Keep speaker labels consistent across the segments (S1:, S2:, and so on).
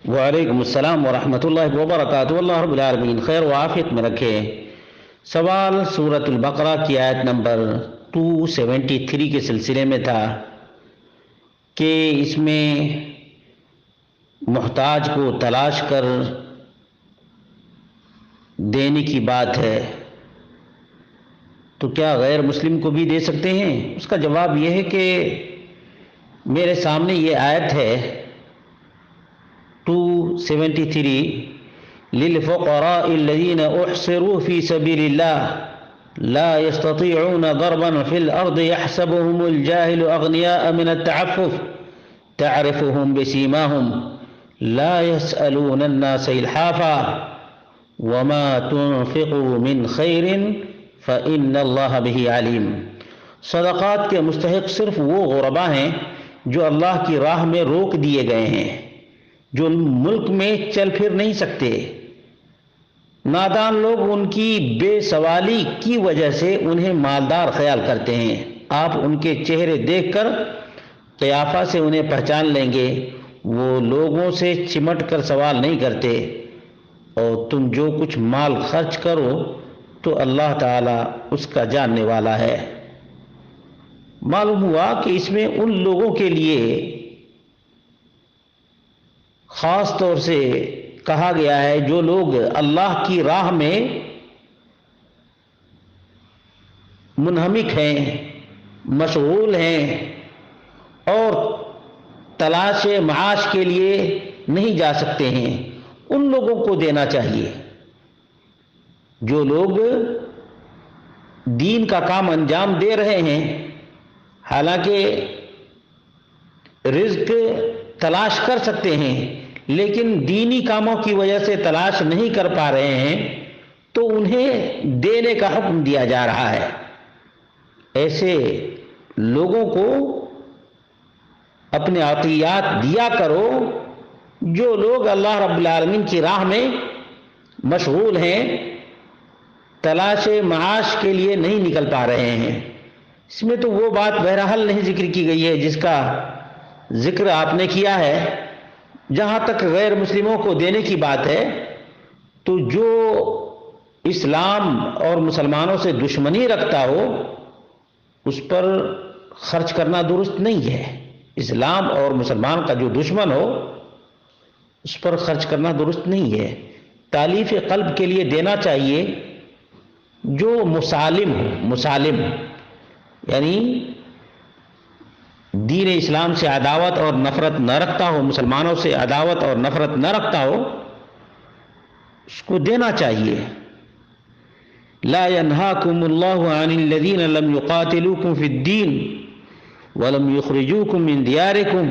S1: وعلیکم السلام ورحمۃ اللہ وبرکاتہ۔ اللہ رب العالمین خیر و عافیت میں رکھے۔ سوال سورۃ البقرہ کی آیت نمبر 273 کے سلسلے میں تھا کہ اس میں محتاج کو تلاش کر دینے کی بات ہے، تو کیا غیر مسلم کو بھی دے سکتے ہیں؟ اس کا جواب یہ ہے کہ میرے سامنے یہ آیت ہے 273 للفقراء الذين احصروا في سبيل الله لا يستطيعون ضربا في الارض يحسبهم الجاهل اغنياء من التعفف تعرفهم بسيماهم لا يسألون الناس الحافا وما تنفقوا من خير فإن الله به عليم۔ صدقات کے مستحق صرف وہ غربا ہیں جو اللہ کی راہ میں روک دیے گئے ہیں، جو ملک میں چل پھر نہیں سکتے۔ نادان لوگ ان کی بے سوالی کی وجہ سے انہیں مالدار خیال کرتے ہیں۔ آپ ان کے چہرے دیکھ کر قیافہ سے انہیں پہچان لیں گے، وہ لوگوں سے چمٹ کر سوال نہیں کرتے، اور تم جو کچھ مال خرچ کرو تو اللہ تعالیٰ اس کا جاننے والا ہے۔ معلوم ہوا کہ اس میں ان لوگوں کے لیے خاص طور سے کہا گیا ہے جو لوگ اللہ کی راہ میں منہمک ہیں، مشغول ہیں اور تلاش معاش کے لیے نہیں جا سکتے ہیں، ان لوگوں کو دینا چاہیے۔ جو لوگ دین کا کام انجام دے رہے ہیں، حالانکہ رزق تلاش کر سکتے ہیں لیکن دینی کاموں کی وجہ سے تلاش نہیں کر پا رہے ہیں، تو انہیں دینے کا حکم دیا جا رہا ہے۔ ایسے لوگوں کو اپنے عطیات دیا کرو۔ جو لوگ اللہ رب العالمین کی راہ میں مشغول ہیں، تلاش معاش کے لیے نہیں نکل پا رہے ہیں، اس میں تو وہ بات بہرحال نہیں ذکر کی گئی ہے جس کا ذکر آپ نے کیا ہے۔ جہاں تک غیر مسلموں کو دینے کی بات ہے، تو جو اسلام اور مسلمانوں سے دشمنی رکھتا ہو اس پر خرچ کرنا درست نہیں ہے۔ اسلام اور مسلمان کا جو دشمن ہو اس پر خرچ کرنا درست نہیں ہے۔ تالیف قلب کے لیے دینا چاہیے، جو مسالم ہو، مسالم یعنی دین اسلام سے عداوت اور نفرت نہ رکھتا ہو، مسلمانوں سے عداوت اور نفرت نہ رکھتا ہو، اس کو دینا چاہیے۔ لا ينهاكم الله عن الذين لم يقاتلوكم في الدين ولم يخرجوكم من دياركم۔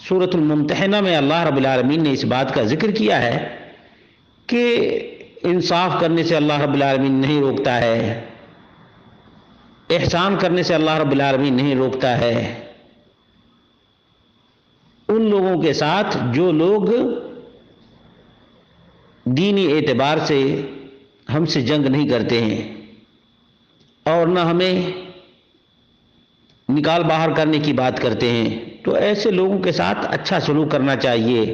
S1: سورۃ الممتحنہ میں اللہ رب العالمین نے اس بات کا ذکر کیا ہے کہ انصاف کرنے سے اللہ رب العالمین نہیں روکتا ہے، احسان کرنے سے اللہ رب العالمین نہیں روکتا ہے ان لوگوں کے ساتھ جو لوگ دینی اعتبار سے ہم سے جنگ نہیں کرتے ہیں اور نہ ہمیں نکال باہر کرنے کی بات کرتے ہیں، تو ایسے لوگوں کے ساتھ اچھا سلوک کرنا چاہیے۔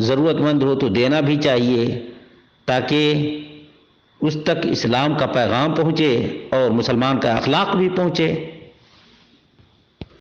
S1: ضرورت مند ہو تو دینا بھی چاہیے تاکہ اس تک اسلام کا پیغام پہنچے اور مسلمان کا اخلاق بھی پہنچے۔